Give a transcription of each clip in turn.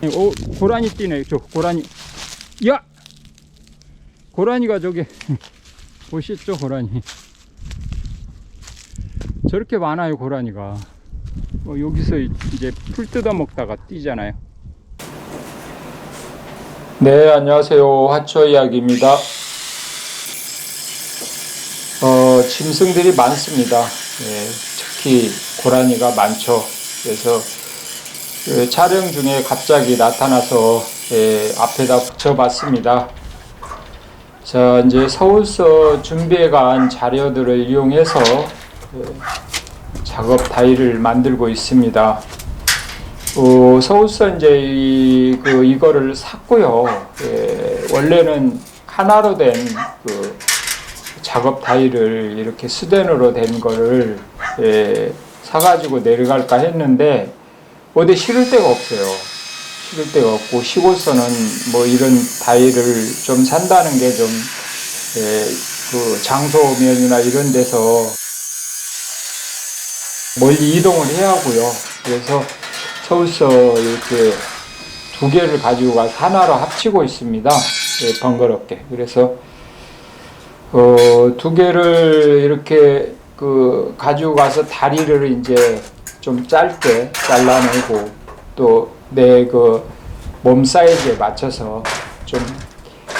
오, 고라니 뛰네. 저 고라니. 야! 고라니가 저기 보시죠, 고라니. 저렇게 많아요, 고라니가. 여기서 이제 풀 뜯어 먹다가 뛰잖아요. 네, 안녕하세요. 하초 이야기입니다. 짐승들이 많습니다. 예, 특히 고라니가 많죠. 그래서 촬영 중에 갑자기 나타나서 앞에다 붙여봤습니다. 자, 이제 서울서 준비해간 자료들을 이용해서 작업 다이를 만들고 있습니다. 서울서 이제 이거를 샀고요. 원래는 하나로 된 작업 다이를 이렇게 스댄으로 된 거를 사가지고 내려갈까 했는데 어디 실을 데가 없어요. 실을 데가 없고 시골서는 뭐 이런 다이를 좀 산다는 게 좀 그 장소면이나 이런 데서 멀리 이동을 해야 하고요. 그래서 서울서 이렇게 두 개를 가지고 가서 하나로 합치고 있습니다. 번거롭게. 그래서 두 개를 이렇게 가지고 가서 다리를 이제 좀 짧게 잘라내고 또 내 몸 사이즈에 맞춰서 좀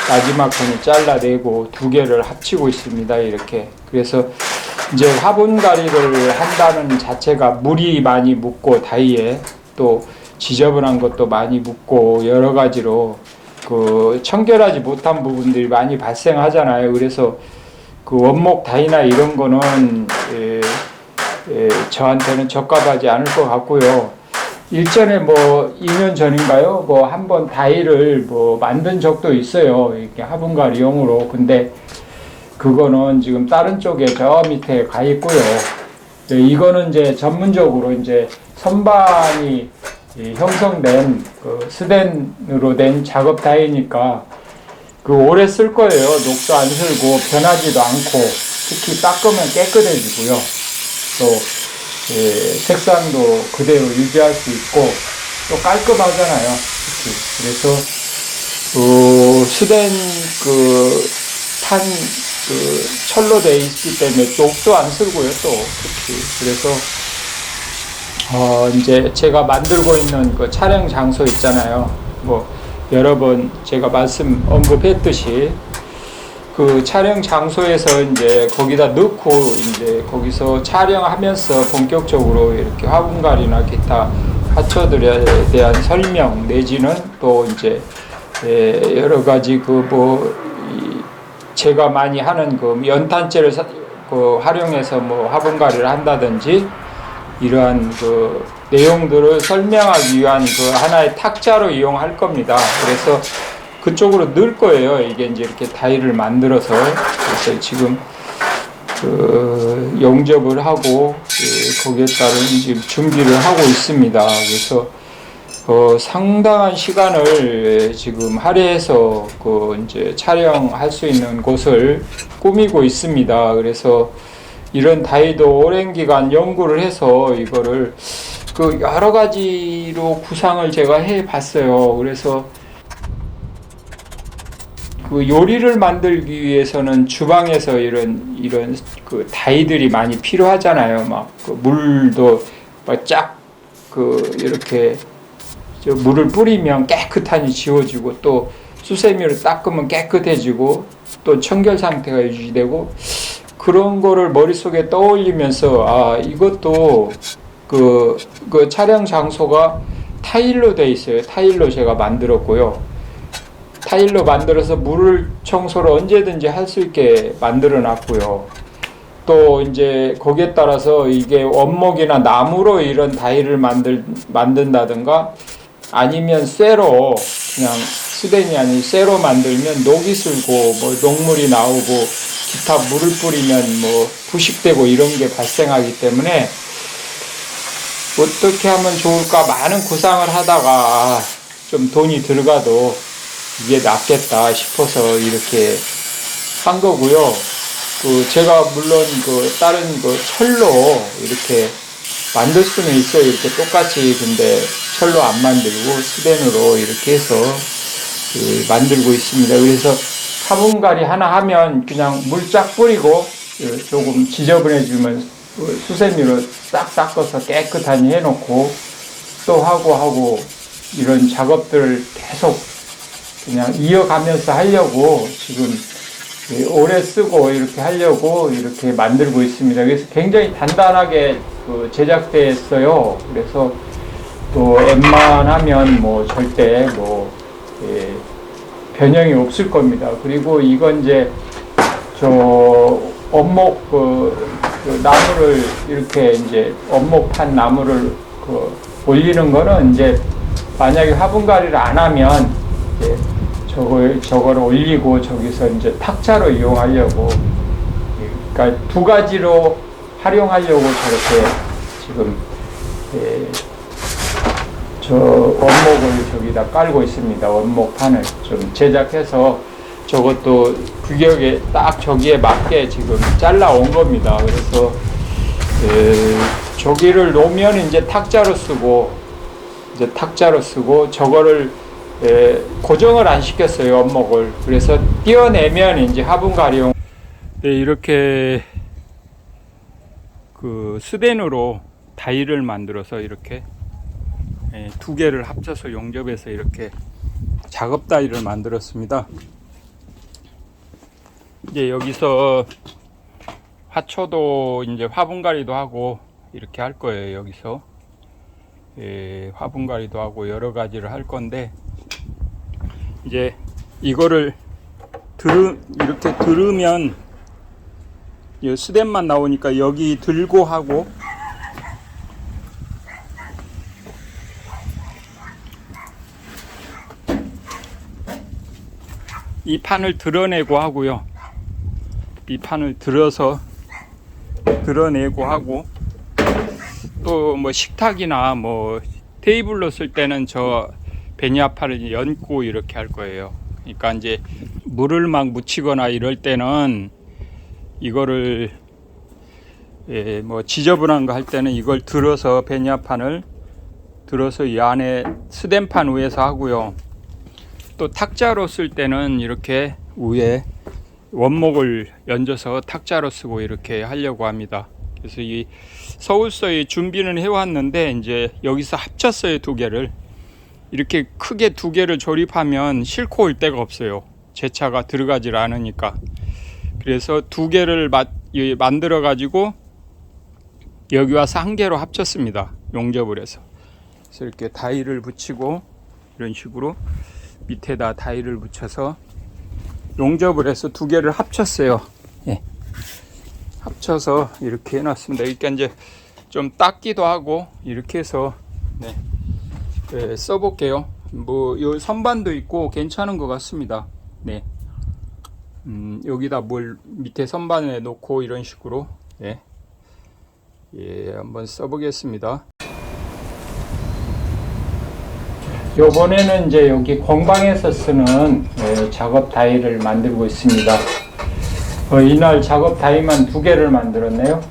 마지막선을 잘라내고 두 개를 합치고 있습니다. 이렇게. 그래서 이제 화분갈이를 한다는 자체가 물이 많이 묻고 다이에 또 지저분한 것도 많이 묻고 여러 가지로 청결하지 못한 부분들이 많이 발생하잖아요. 그래서 원목 다이나 이런 거는 저한테는 적합하지 않을 것 같고요. 일전에 2년 전인가요? 한번 다이를 만든 적도 있어요. 이렇게 화분갈이용으로. 근데 그거는 지금 다른 쪽에 저 밑에 가 있고요. 이거는 이제 전문적으로 이제 선반이 형성된 스댄으로 된 작업 다이니까 오래 쓸 거예요. 녹도 안 슬고 변하지도 않고 특히 닦으면 깨끗해지고요. 또 색상도 그대로 유지할 수 있고 또 깔끔하잖아요. 특히. 그래서 스댄 판 철로 되어 있기 때문에 녹도 안 슬고요. 또 특히. 그래서 이제 제가 만들고 있는 촬영 장소 있잖아요. 여러 번 제가 언급했듯이 촬영 장소에서 이제 거기다 넣고 이제 거기서 촬영하면서 본격적으로 이렇게 화분갈이나 기타 하초들에 대한 설명 내지는 또 이제 여러 가지 제가 많이 하는 연탄재를 활용해서 화분갈이를 한다든지 이러한 내용들을 설명하기 위한 하나의 탁자로 이용할 겁니다. 그래서 그쪽으로 넣을 거예요. 이게 이제 이렇게 다이를 만들어서. 그래서 지금 용접을 하고 거기에 따른 지금 준비를 하고 있습니다. 그래서 상당한 시간을 지금 할애해서 이제 촬영할 수 있는 곳을 꾸미고 있습니다. 그래서 이런 다이도 오랜 기간 연구를 해서 이거를 여러 가지로 구상을 제가 해 봤어요. 그래서 요리를 만들기 위해서는 주방에서 이런 다이들이 많이 필요하잖아요. 물도 이렇게 물을 뿌리면 깨끗하니 지워지고 또 수세미를 닦으면 깨끗해지고 또 청결 상태가 유지되고 그런 거를 머릿속에 떠올리면서 이것도 촬영 장소가 타일로 돼 있어요. 타일로 제가 만들었고요. 타일로 만들어서 물 청소를 언제든지 할 수 있게 만들어 놨고요. 또 이제 거기에 따라서 이게 원목이나 나무로 이런 다이를 만든다든가 아니면 쇠로 그냥 스댄이 아닌 쇠로 만들면 녹이 슬고 녹물이 나오고 기타 물을 뿌리면 부식되고 이런 게 발생하기 때문에 어떻게 하면 좋을까 많은 구상을 하다가 좀 돈이 들어가도 이게 낫겠다 싶어서 이렇게 한 거고요. 제가 물론 다른 철로 이렇게 만들 수는 있어요. 이렇게 똑같이. 근데 철로 안 만들고 스텐으로 이렇게 해서 만들고 있습니다. 그래서 화분갈이 하나 하면 그냥 물 쫙 뿌리고 조금 지저분해지면 수세미로 싹 닦아서 깨끗하니 해놓고 또 하고 이런 작업들을 계속 그냥 이어가면서 하려고 지금 오래 쓰고 이렇게 하려고 이렇게 만들고 있습니다. 그래서 굉장히 단단하게 제작됐어요. 그래서 또 웬만하면 뭐 절대 변형이 없을 겁니다. 그리고 이건 이제 원목 나무를 이렇게 이제 원목판 나무를 올리는 거는 이제 만약에 화분갈이를 안 하면 이제 저걸 올리고 저기서 이제 탁자로 이용하려고, 그러니까 두 가지로 활용하려고 저렇게 지금 저 원목을 저기다 깔고 있습니다. 원목판을 좀 제작해서 저것도 규격에 딱 저기에 맞게 지금 잘라 온 겁니다. 그래서 저기를 놓으면 이제 탁자로 쓰고 저거를 고정을 안 시켰어요. 원목을. 그래서 띄어내면 이제 화분갈이용. 네, 이렇게 스텐으로 다이를 만들어서 이렇게 두 개를 합쳐서 용접해서 이렇게 작업 다이를 만들었습니다. 이제 여기서 화초도 이제 화분갈이도 하고 이렇게 할 거예요. 여기서 화분갈이도 하고 여러 가지를 할 건데, 이제 이거를 이렇게 들으면 스텐만 나오니까 여기 들고 하고, 이 판을 드러내고 하고요. 이 판을 드러내고 하고, 또 뭐 식탁이나 뭐 테이블로 쓸 때는 저 베니아판을 연고 이렇게 할 거예요. 그러니까 이제 물을 막 묻히거나 이럴 때는 이거를 뭐 지저분한 거 할 때는 이걸 들어서 베니아판을 들어서 이 안에 스텐판 위에서 하고요. 또 탁자로 쓸 때는 이렇게 위에 원목을 얹어서 탁자로 쓰고 이렇게 하려고 합니다. 그래서 이 서울서에 준비는 해왔는데 이제 여기서 합쳤어요. 두 개를 이렇게 크게 두 개를 조립하면 싣고 올 데가 없어요. 제 차가 들어가질 않으니까. 그래서 두 개를 만들어 가지고 여기 와서 한 개로 합쳤습니다. 용접을 해서. 그래서 이렇게 다이를 붙이고 이런 식으로 밑에다 다이를 붙여서 용접을 해서 두 개를 합쳤어요. 예. 합쳐서 이렇게 해놨습니다. 그러니까 이제 좀 닦기도 하고 이렇게 해서 써볼게요. 뭐 요 선반도 있고 괜찮은 것 같습니다. 네. 여기다 뭘 밑에 선반에 놓고 이런 식으로 한번 써보겠습니다. 요번에는 이제 여기 공방에서 쓰는 작업 다이를 만들고 있습니다. 이날 작업 다이만 두 개를 만들었네요.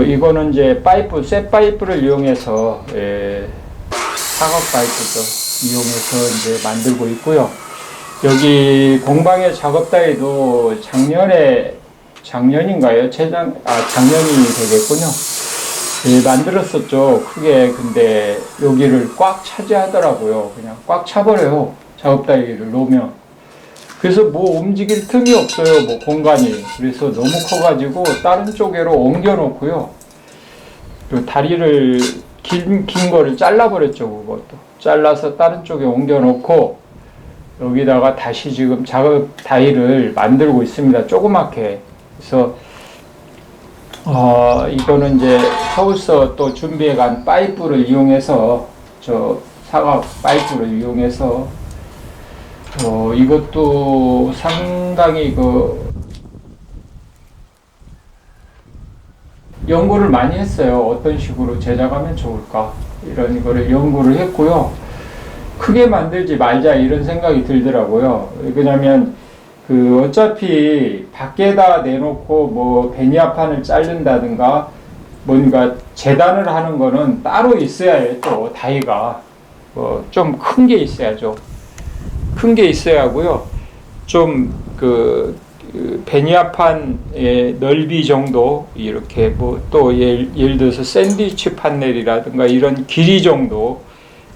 이거는 이제 쇠 파이프를 이용해서 사각 파이프죠. 이용해서 이제 만들고 있고요. 여기 공방의 작업 다이도 작년인가요? 작년이 되겠군요. 만들었었죠. 크게. 근데 여기를 꽉 차지하더라고요. 그냥 꽉 차버려요. 작업 다이를 놓으면. 그래서 뭐 움직일 틈이 없어요. 뭐 공간이. 그래서 너무 커가지고 다른 쪽으로 옮겨 놓고요. 그 다리를 긴 거를 잘라버렸죠. 그것도. 잘라서 다른 쪽에 옮겨 놓고 여기다가 다시 지금 작업 다이를 만들고 있습니다. 조그맣게. 그래서 이거는 이제 서울서 또 준비해 간 파이프를 이용해서 사각 파이프를 이용해서 이것도 상당히 연구를 많이 했어요. 어떤 식으로 제작하면 좋을까 이런 거를 연구를 했고요. 크게 만들지 말자 이런 생각이 들더라고요. 왜냐면 어차피 밖에다 내놓고 뭐 베니아판을 자른다든가 뭔가 재단을 하는 거는 따로 있어야 해요. 또 다이가 좀 큰 게 있어야죠. 큰 게 있어야 하고요. 좀 베니아판의 넓이 정도 이렇게 뭐 또 예를 들어서 샌드위치 판넬이라든가 이런 길이 정도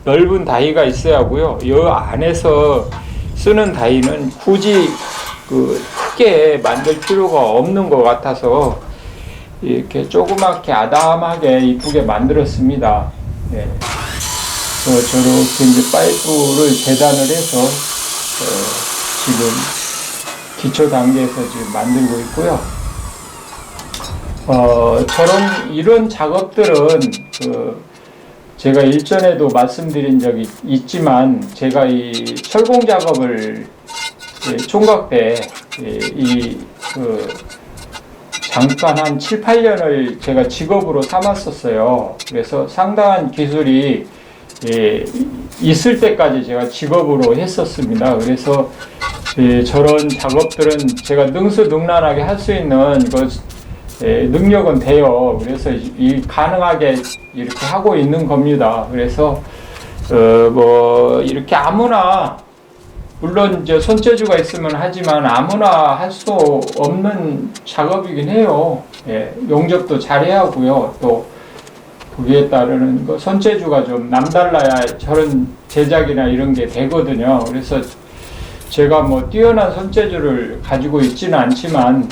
넓은 다이가 있어야 하고요. 이 안에서 쓰는 다이는 굳이 크게 만들 필요가 없는 것 같아서 이렇게 조그맣게 아담하게 이쁘게 만들었습니다. 예. 저렇게 이제 파이프를 재단을 해서 지금 기초 단계에서 지금 만들고 있고요. 이런 작업들은 제가 일전에도 말씀드린 적이 있지만 제가 이 철공 작업을 총각 때 잠깐 한 7, 8년을 제가 직업으로 삼았었어요. 그래서 상당한 기술이 있을 때까지 제가 직업으로 했었습니다. 그래서 저런 작업들은 제가 능수능란하게 할 수 있는 능력은 돼요. 그래서 가능하게 이렇게 하고 있는 겁니다. 그래서 이렇게 아무나, 물론 이제 손재주가 있으면 하지만 아무나 할 수 없는 작업이긴 해요. 예, 용접도 잘해야 하고요. 또 거기에 따르는 손재주가 좀 남달라야 저런 제작이나 이런 게 되거든요. 그래서 제가 뭐 뛰어난 손재주를 가지고 있지는 않지만,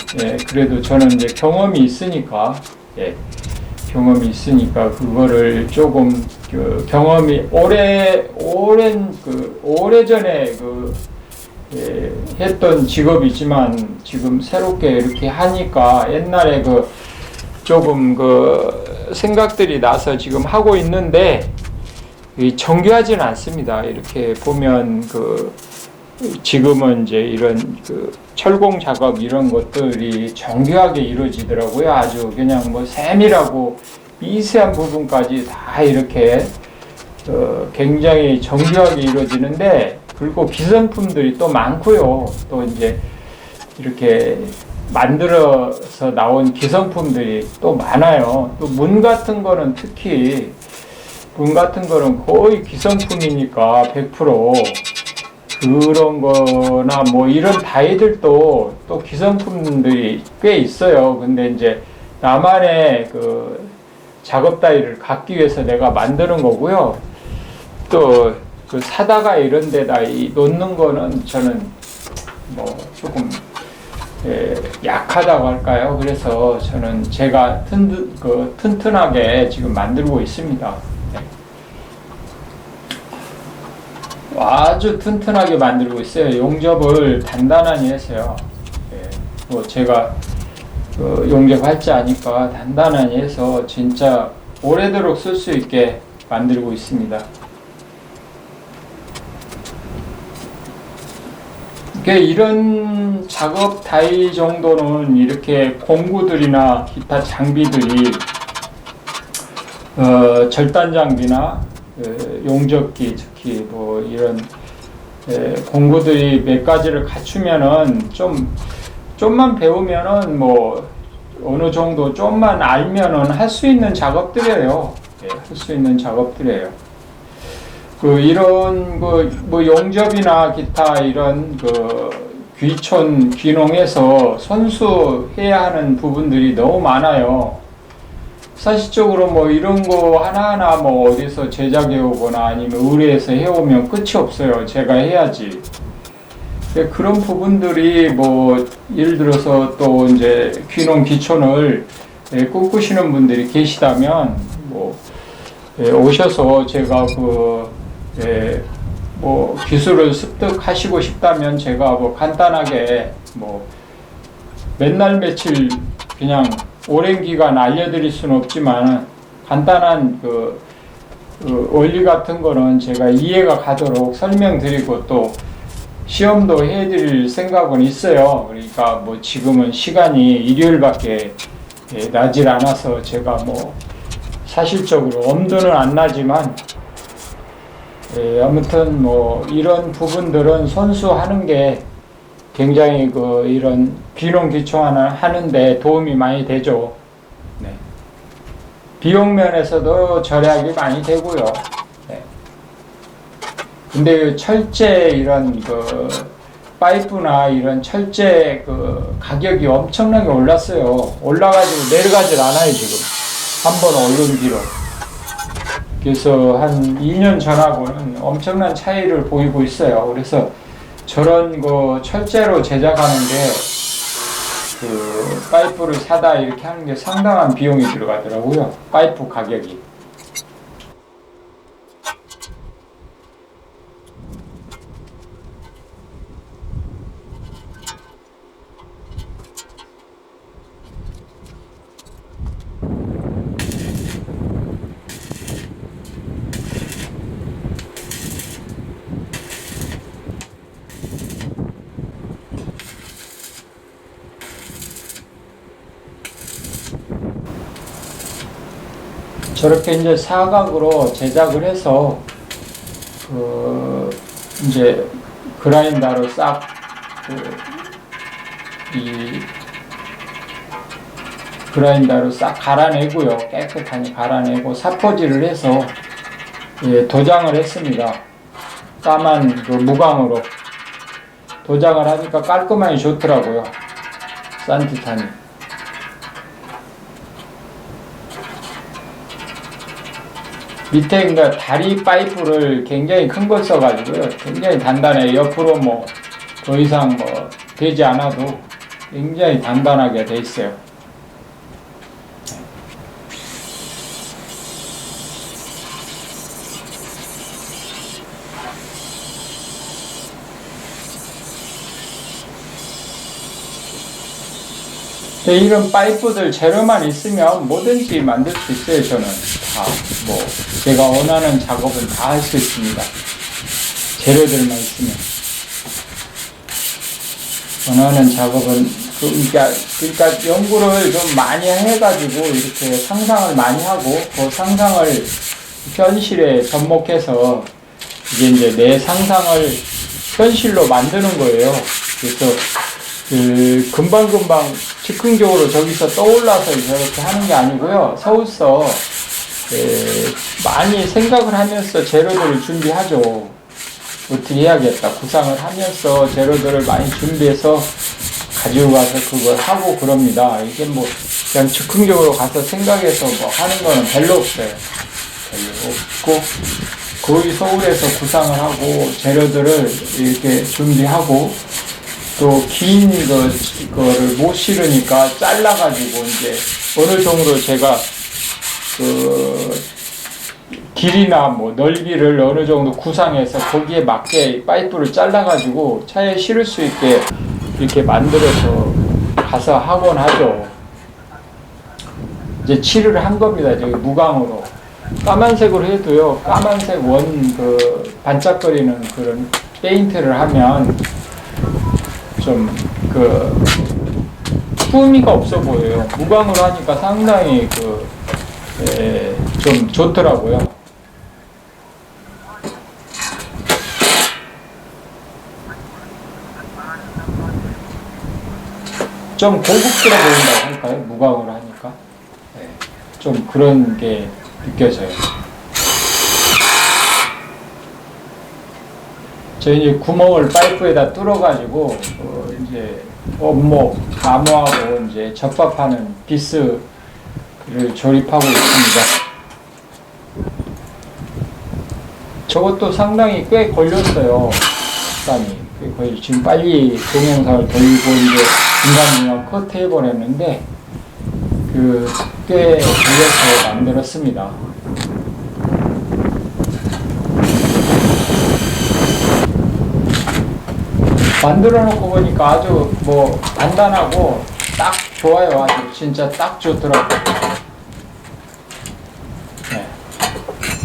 그래도 저는 이제 경험이 있으니까, 그거를 조금 경험이 오래전에 했던 직업이지만 지금 새롭게 이렇게 하니까 옛날에 조금 생각들이 나서 지금 하고 있는데 정교하지는 않습니다. 이렇게 보면 지금은 이제 이런 철공 작업 이런 것들이 정교하게 이루어지더라고요. 아주 그냥 뭐 세밀하고 미세한 부분까지 다 이렇게 굉장히 정교하게 이루어지는데, 그리고 기성품들이 또 많고요. 또 이제 이렇게 만들어서 나온 기성품들이 또 많아요. 또 문 같은 거는 특히 거의 기성품이니까 100% 그런 거나 뭐 이런 다이들도 또 기성품들이 꽤 있어요. 근데 이제 나만의 작업 다이를 갖기 위해서 내가 만드는 거고요. 또 사다가 이런 데다 놓는 거는 저는 뭐 조금 약하다고 할까요? 그래서 저는 제가 튼튼하게 지금 만들고 있습니다. 아주 튼튼하게 만들고 있어요. 용접을 단단하게 했어요. 뭐 제가 용접할 줄 아니까 단단하게 해서 진짜 오래도록 쓸 수 있게 만들고 있습니다. 이런 작업 다이 정도는 이렇게 공구들이나 기타 장비들이 절단 장비나 용접기, 특히 뭐 이런 공구들이 몇 가지를 갖추면은 좀만 배우면은 뭐 어느 정도 좀만 알면은 할 수 있는 작업들이에요. 할 수 있는 작업들이에요. 이런 뭐 용접이나 기타 이런 귀농에서 선수해야 하는 부분들이 너무 많아요. 사실적으로 뭐 이런 거 하나하나 뭐 어디서 제작해 오거나 아니면 의뢰해서 해오면 끝이 없어요. 제가 해야지. 그런 부분들이 뭐 예를 들어서 또 이제 귀농 기촌을 꿈꾸시는 분들이 계시다면 뭐 오셔서 제가 뭐 기술을 습득하시고 싶다면 제가 뭐 간단하게 뭐 맨날 며칠 그냥 오랜 기간 알려드릴 수는 없지만 간단한 원리 같은 거는 제가 이해가 가도록 설명드리고 또 시험도 해드릴 생각은 있어요. 그러니까 뭐 지금은 시간이 일요일밖에 나질 않아서 제가 뭐 사실적으로 엄두는 안 나지만 아무튼 뭐 이런 부분들은 선수하는 게 굉장히 이런 귀농 기촌 하는데 도움이 많이 되죠. 네. 비용 면에서도 절약이 많이 되고요. 네. 근데 그 철제 이런 그 파이프나 이런 철제 그 가격이 엄청나게 올랐어요. 올라가지고 내려가질 않아요, 지금. 한번 오른 뒤로. 그래서 한 2년 전하고는 엄청난 차이를 보이고 있어요. 그래서 저런 거 철제로 제작하는 게 그 파이프를 사다 이렇게 하는 게 상당한 비용이 들어가더라고요. 파이프 가격이. 저렇게 이제 사각으로 제작을 해서 이제 그라인더로 싹 이 그라인더로 싹 갈아내고요. 깨끗하게 갈아내고 사포질을 해서 도장을 했습니다. 까만 그 무광으로 도장을 하니까 깔끔하니 좋더라고요. 산티탄이. 밑에 그러니까 다리 파이프를 굉장히 큰 걸 써가지고요. 굉장히 단단해요. 옆으로 뭐 더 이상 뭐 되지 않아도 굉장히 단단하게 돼 있어요. 이런 파이프들 재료만 있으면 뭐든지 만들 수 있어요. 저는 다 뭐 제가 원하는 작업은 다 할 수 있습니다. 재료들만 있으면 원하는 작업은 그러니까 연구를 좀 많이 해가지고 이렇게 상상을 많이 하고 그 상상을 현실에 접목해서 이제 내 상상을 현실로 만드는 거예요. 그래서 금방금방 즉흥적으로 저기서 떠올라서 이렇게 하는 게 아니고요. 서울서 많이 생각을 하면서 재료들을 준비하죠. 어떻게 해야겠다 구상을 하면서 재료들을 많이 준비해서 가지고 가서 그걸 하고 그럽니다. 이게 뭐 그냥 즉흥적으로 가서 생각해서 뭐 하는 거는 별로 없어요. 별로 없고 거의 서울에서 구상을 하고 재료들을 이렇게 준비하고 또 긴 거를 못 실으니까 잘라가지고 이제 어느 정도 제가 길이나 뭐 넓이를 어느 정도 구상해서 거기에 맞게 파이프를 잘라가지고 차에 실을 수 있게 이렇게 만들어서 가서 하곤 하죠. 이제 칠을 한 겁니다. 저기 무광으로. 까만색으로 해도요, 까만색 반짝거리는 그런 페인트를 하면 좀 품위가 없어 보여요. 무광으로 하니까 상당히 좀 좋더라고요. 좀 고급스러워 보인다고 할까요? 무광으로 하니까. 네, 좀 그런 게 느껴져요. 저희 이제 구멍을 파이프에다 뚫어가지고, 이제 원목, 나무하고 이제 접합하는 비스를 조립하고 있습니다. 저것도 상당히 꽤 걸렸어요. 시간이. 거의 지금 빨리 동영상을 돌리고 이제 중간중간 컷해버렸는데, 꽤 걸려서 만들었습니다. 만들어 놓고 보니까 아주 뭐 간단하고 딱 좋아요. 아주 진짜 딱 좋더라고요. 네.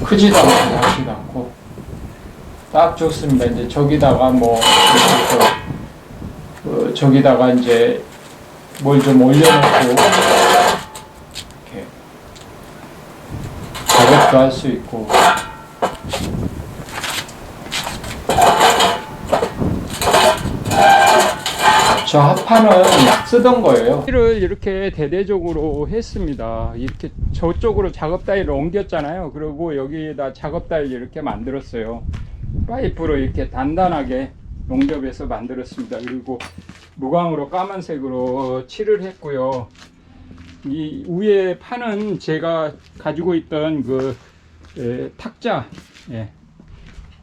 크지도 않고 작지도 않고 딱 좋습니다. 이제 저기다가 저기다가 이제 뭘 좀 올려놓고 이렇게 작업도 할 수 있고. 저 합판은 약 쓰던 거예요. 를 이렇게 대대적으로 했습니다. 이렇게 저쪽으로 작업 다이를 옮겼잖아요. 그리고 여기다 작업 다이를 이렇게 만들었어요. 파이프로 이렇게 단단하게 용접해서 만들었습니다. 그리고 무광으로 까만색으로 칠을 했고요. 이 위에 판은 제가 가지고 있던 그 탁자,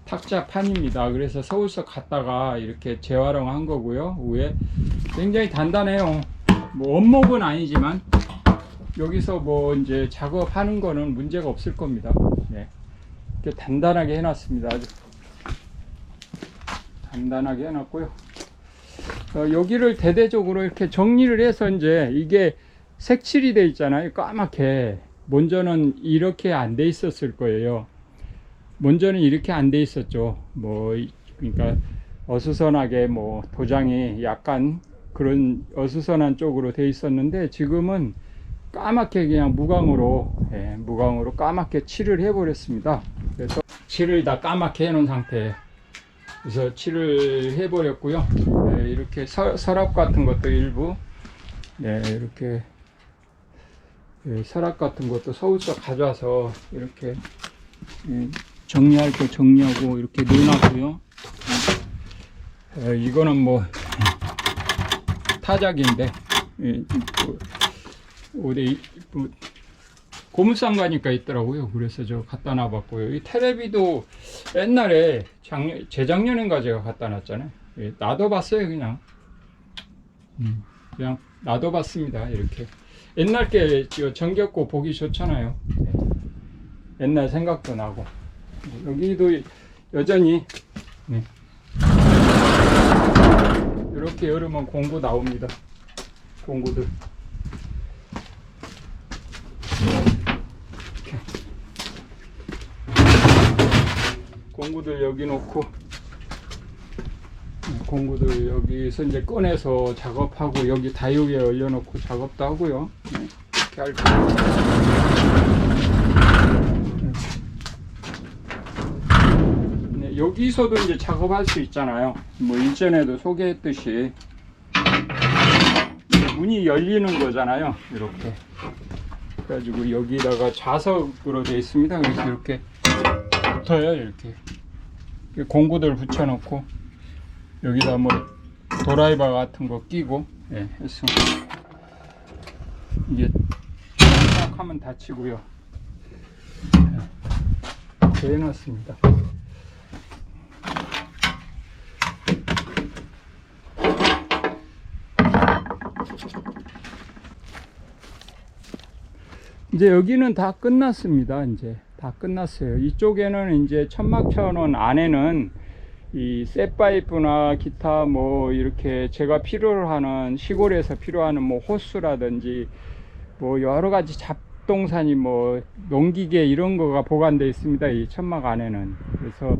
탁자 판입니다. 그래서 서울서 갔다가 이렇게 재활용한 거고요. 위에 굉장히 단단해요. 뭐 원목은 아니지만 여기서 뭐 이제 작업하는 거는 문제가 없을 겁니다. 이렇게 단단하게 해놨습니다. 아주 단단하게 해놨고요. 여기를 대대적으로 이렇게 정리를 해서 이제 이게 색칠이 돼 있잖아요. 까맣게. 먼저는 이렇게 안 돼 있었을 거예요. 먼저는 이렇게 안 돼 있었죠. 뭐 그러니까 어수선하게 뭐 도장이 약간 그런 어수선한 쪽으로 돼 있었는데 지금은 까맣게 그냥 무광으로 까맣게 칠을 해 버렸습니다. 그래서 칠을 다 까맣게 해 놓은 상태. 그래서 칠을 해 버렸고요. 이렇게 서랍 같은 것도 일부 이렇게 서랍 같은 것도 서울서 가져와서 이렇게 정리할 거 정리하고 이렇게 넣어놨고요. 이거는 뭐 타작인데 어디 고물상가니까 있더라고요. 그래서 저 갖다 놔봤고요. 이 테레비도 옛날에 재작년인가 제가 갖다 놨잖아요. 놔둬봤어요. 그냥 놔둬봤습니다. 이렇게 옛날 게 정겹고 보기 좋잖아요. 옛날 생각도 나고. 여기도 여전히 이렇게 열으면 공구 나옵니다. 공구들. 이렇게. 공구들 여기 놓고 공구들 여기서 이제 꺼내서 작업하고 여기 다이오에 올려놓고 작업도 하고요. 이렇게 할 거예요. 여기서도 이제 작업할 수 있잖아요. 뭐 일전에도 소개했듯이 문이 열리는 거잖아요. 이렇게 그래가지고 여기다가 자석으로 되어 있습니다. 그래서 이렇게 붙어요. 이렇게 공구들 붙여놓고 여기다 뭐 드라이버 같은 거 끼고 해서 이게 생각하면 다치고요. 이렇게 해놨습니다. 이제 여기는 다 끝났습니다. 이제 다 끝났어요. 이쪽에는 이제 천막천원 안에는 이 셋파이프나 기타 뭐 이렇게 제가 필요로 하는 시골에서 필요하는 뭐 호스라든지 뭐 여러 가지 잡동사니 뭐 농기계 이런 거가 보관되어 있습니다. 이 천막 안에는. 그래서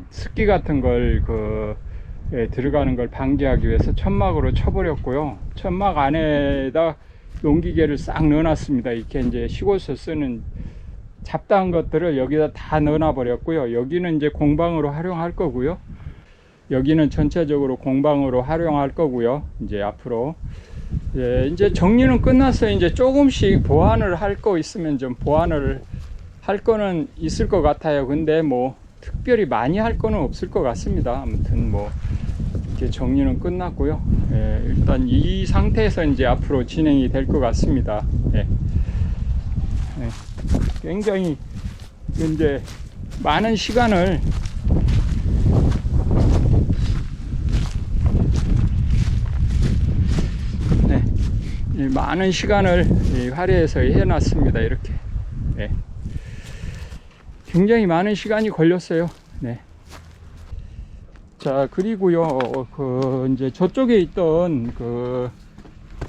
습기 같은 걸 들어가는 걸 방지하기 위해서 천막으로 쳐버렸고요. 천막 안에다 농기계를 싹 넣어놨습니다. 이렇게 이제 시골에서 쓰는 잡다한 것들을 여기다 다 넣어놔 버렸고요. 여기는 이제 공방으로 활용할 거고요. 여기는 전체적으로 공방으로 활용할 거고요. 이제 앞으로 이제 정리는 끝났어요. 이제 조금씩 보완을 할 거 있으면 좀 보완을 할 거는 있을 것 같아요. 근데 뭐 특별히 많이 할 거는 없을 것 같습니다. 아무튼 뭐 이렇게 정리는 끝났고요. 일단 이 상태에서 이제 앞으로 진행이 될 것 같습니다. 굉장히 이제 많은 시간을 할애해서 해놨습니다. 이렇게 굉장히 많은 시간이 걸렸어요. 자, 그리고요, 이제 저쪽에 있던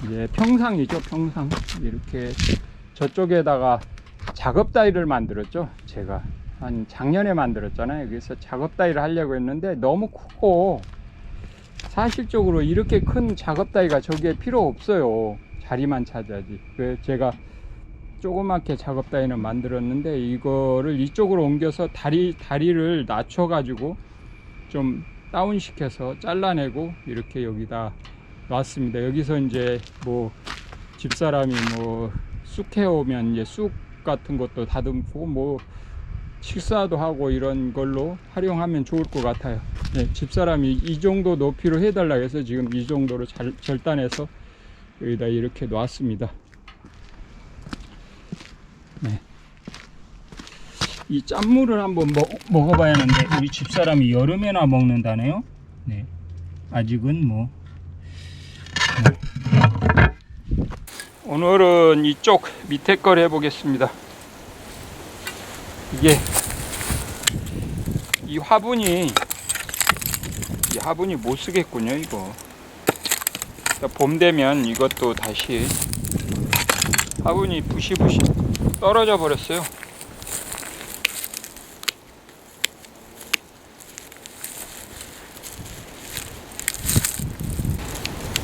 이제 평상이죠, 평상. 이렇게 저쪽에다가 작업 다이를 만들었죠. 제가 한 작년에 만들었잖아요. 그래서 작업 다이를 하려고 했는데 너무 크고 사실적으로 이렇게 큰 작업 다이가 저기에 필요 없어요. 자리만 차지하지. 그래서 제가 조그맣게 작업 다이는 만들었는데 이거를 이쪽으로 옮겨서 다리를 낮춰 가지고 좀 다운시켜서 잘라내고 이렇게 여기다 놨습니다. 여기서 이제 뭐 집사람이 뭐 쑥 해오면 이제 쑥 같은 것도 다듬고 뭐 식사도 하고 이런 걸로 활용하면 좋을 것 같아요. 네, 집사람이 이 정도 높이로 해달라고 해서 지금 이 정도로 절단해서 여기다 이렇게 놨습니다. 네. 이 짠물을 한번 먹어봐야 하는데 우리 집사람이 여름에나 먹는다네요. 네. 아직은 뭐 오늘은 이쪽 밑에 걸 해보겠습니다. 이게 이 화분이 못 쓰겠군요. 이거 봄 되면 이것도 다시 화분이 부시부시 떨어져 버렸어요.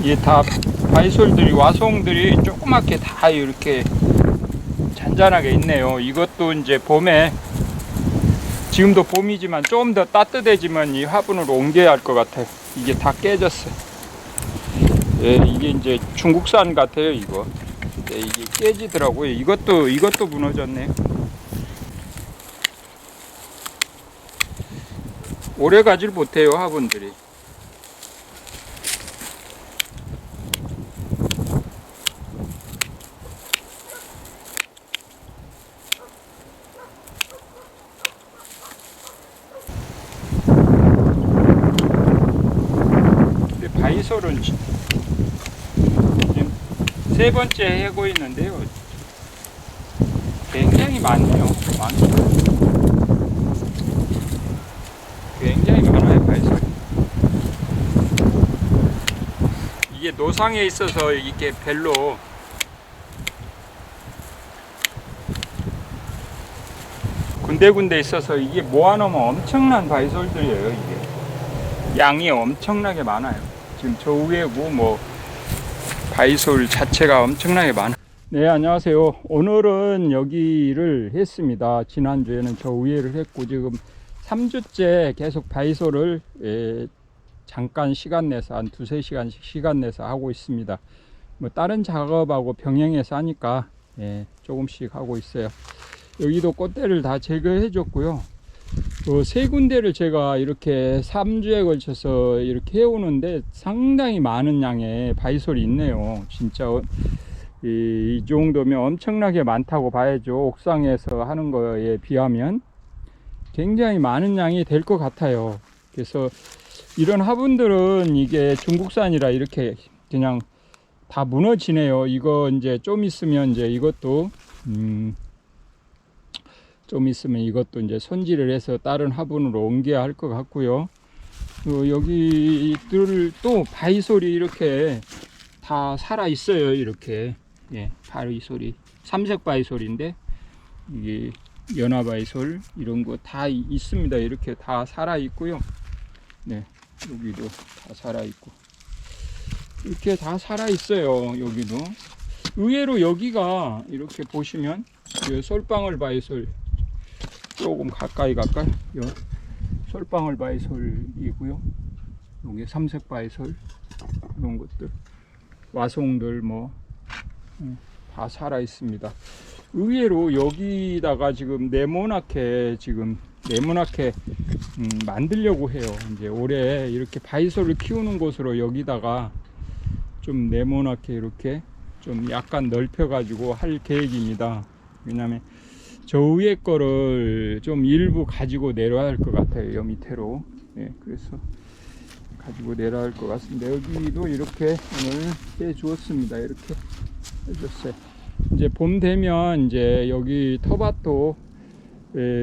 이게 다 바이솔들이 와송들이 조그맣게 다 이렇게 잔잔하게 있네요. 이것도 이제 봄에 지금도 봄이지만 좀 더 따뜻해지면 이 화분으로 옮겨야 할 것 같아요. 이게 다 깨졌어요. 예, 이게 이제 중국산 같아요. 이거 예, 이게 깨지더라고요. 이것도 무너졌네요. 오래 가질 못해요, 화분들이. 바이솔은 지금 세 번째 하고 있는데요. 굉장히 많네요. 굉장히 많아요, 바이솔. 이게 노상에 있어서 이게 별로 군데군데 있어서 이게 모아놓으면 엄청난 바이솔들이에요. 이게 양이 엄청나게 많아요. 지금 저 위에고 뭐 바이솔 자체가 엄청나게 많아. 네, 안녕하세요. 오늘은 여기를 했습니다. 지난주에는 저 위에를 했고 지금 3주째 계속 바이솔을 잠깐 시간 내서 한 2-3시간씩 시간 내서 하고 있습니다. 뭐 다른 작업하고 병행해서 하니까 조금씩 하고 있어요. 여기도 꽃대를 다 제거해 줬고요. 세 군데를 제가 이렇게 3주에 걸쳐서 이렇게 해오는데 상당히 많은 양의 바이솔이 있네요. 진짜 이 정도면 엄청나게 많다고 봐야죠. 옥상에서 하는 거에 비하면 굉장히 많은 양이 될 것 같아요. 그래서 이런 화분들은 이게 중국산이라 이렇게 그냥 다 무너지네요. 이거 이제 좀 있으면 이제 이것도 좀 있으면 이것도 이제 손질을 해서 다른 화분으로 옮겨야 할 것 같고요. 여기들 또 바이솔이 이렇게 다 살아 있어요. 이렇게 바이솔이 삼색 바이솔인데 이게 연화 바이솔 이런 거 다 있습니다. 이렇게 다 살아 있고요. 네, 여기도 다 살아 있고 이렇게 다 살아 있어요. 여기도 의외로 여기가 이렇게 보시면 솔방울 바이솔 조금 가까이 솔방울 바이솔이고요. 여기 삼색 바이솔 이런 것들 와송들 뭐 다 살아 있습니다. 의외로 여기다가 지금 네모나게 만들려고 해요. 이제 올해 이렇게 바이솔을 키우는 곳으로 여기다가 좀 네모나게 이렇게 좀 약간 넓혀 가지고 할 계획입니다. 왜냐면 저 위에 거를 좀 일부 가지고 내려야 할 것 같아요. 여 밑으로. 그래서 가지고 내려야 할 것 같습니다. 여기도 이렇게 오늘 해 주었습니다. 이렇게 해줬어요. 이제 봄 되면 이제 여기 텃밭도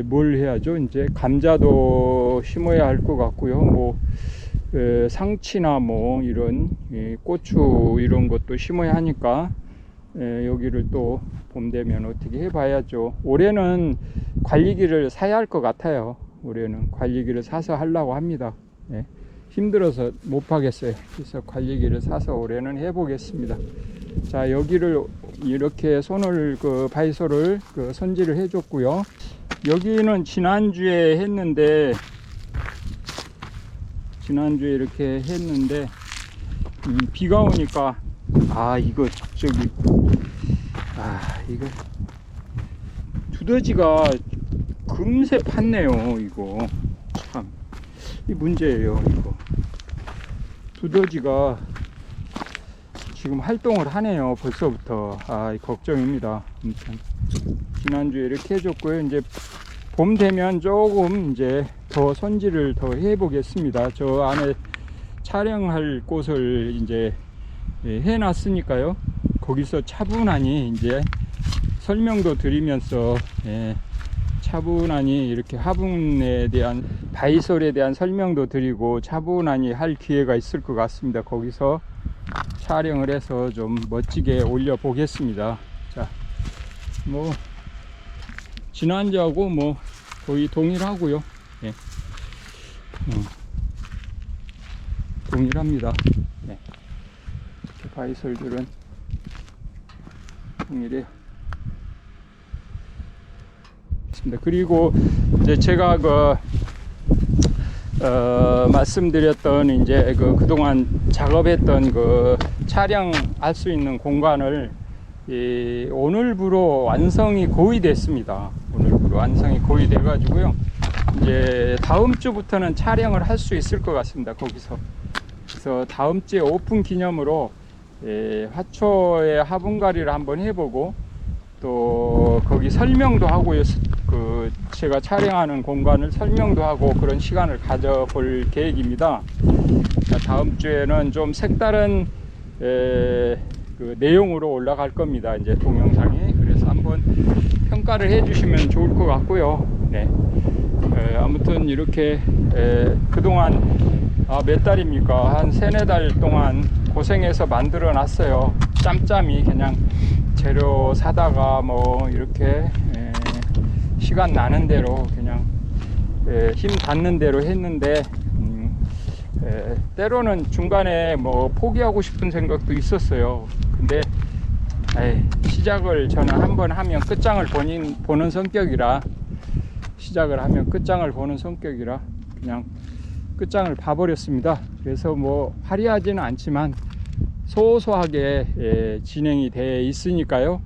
뭘 해야죠? 이제 감자도 심어야 할 것 같고요. 뭐 상치나 뭐 이런 고추 이런 것도 심어야 하니까 여기를 또 봄 되면 어떻게 해봐야죠. 올해는 관리기를 사야 할 것 같아요. 올해는 관리기를 사서 하려고 합니다. 힘들어서 못 하겠어요. 그래서 관리기를 사서 올해는 해보겠습니다. 자, 여기를 이렇게 바이솔을 손질을 해줬고요. 여기는 지난주에 했는데 지난주에 이렇게 했는데 비가 오니까 이거 저기 이거 두더지가 금세 팠네요. 이거 참 이 문제예요. 이거 두더지가 지금 활동을 하네요. 벌써부터 걱정입니다. 아무튼 지난주에 이렇게 해줬고요. 이제 봄 되면 조금 이제 더 손질을 더 해보겠습니다. 저 안에 촬영할 곳을 이제 해놨으니까요. 거기서 차분하니 이제 설명도 드리면서 차분하니 이렇게 화분에 대한 바이솔에 대한 설명도 드리고 차분하니 할 기회가 있을 것 같습니다. 거기서 촬영을 해서 좀 멋지게 올려 보겠습니다. 자, 뭐 지난주하고 뭐 거의 동일하고요. 동일합니다. 이렇게 바이솔들은 동일해요. 그리고 이제 제가 말씀드렸던 이제 그동안 작업했던 촬영할 수 있는 공간을 오늘부로 완성이 거의 됐습니다. 오늘부로 완성이 거의 돼 가지고요. 이제 다음 주부터는 촬영을 할 수 있을 것 같습니다. 거기서. 그래서 다음 주에 오픈 기념으로 화초의 화분갈이를 한번 해보고 또 거기 설명도 하고요. 제가 촬영하는 공간을 설명도 하고 그런 시간을 가져볼 계획입니다. 다음 주에는 좀 색다른 내용으로 올라갈 겁니다. 이제 동영상이. 그래서 한번 평가를 해주시면 좋을 것 같고요. 아무튼 이렇게 그동안 몇 달입니까? 한 3-4달 동안 고생해서 만들어 놨어요. 짬짬이 그냥 재료 사다가 뭐 이렇게 시간 나는 대로 그냥 힘 닿는 대로 했는데 때로는 중간에 뭐 포기하고 싶은 생각도 있었어요. 근데 시작을 저는 한번 하면 끝장을 보는 성격이라 그냥 끝장을 봐버렸습니다. 그래서 뭐 화려하지는 않지만 소소하게 진행이 돼 있으니까요.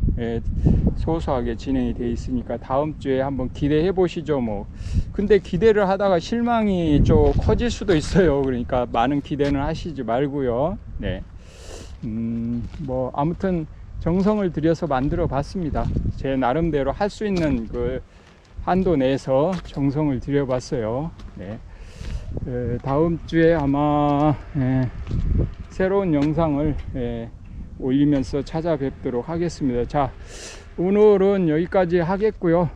소소하게 진행이 돼 있으니까 다음 주에 한번 기대해 보시죠. 뭐 근데 기대를 하다가 실망이 좀 커질 수도 있어요. 그러니까 많은 기대는 하시지 말고요. 뭐 아무튼 정성을 들여서 만들어 봤습니다. 제 나름대로 할 수 있는 한도 내에서 정성을 들여 봤어요. 다음 주에 아마 새로운 영상을 올리면서 찾아뵙도록 하겠습니다. 자, 오늘은 여기까지 하겠고요.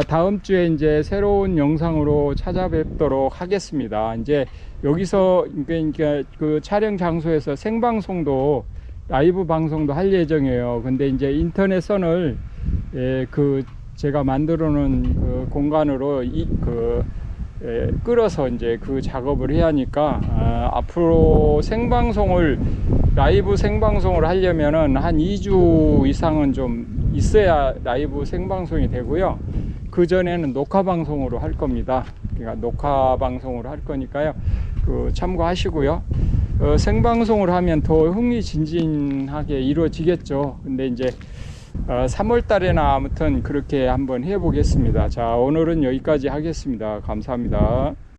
다음 주에 이제 새로운 영상으로 찾아뵙도록 하겠습니다. 이제 여기서 그러니까 그 촬영 장소에서 생방송도 라이브 방송도 할 예정이에요. 근데 이제 인터넷선을 제가 만들어 놓은 공간으로 끌어서 이제 그 작업을 해야 하니까 앞으로 라이브 생방송을 하려면은 한 2주 이상은 좀 있어야 라이브 생방송이 되고요. 그 전에는 녹화 방송으로 할 겁니다. 그러니까 녹화 방송으로 할 거니까요. 참고하시고요. 생방송을 하면 더 흥미진진하게 이루어지겠죠. 근데 이제 3월 달에나 아무튼 그렇게 한번 해보겠습니다. 자, 오늘은 여기까지 하겠습니다. 감사합니다.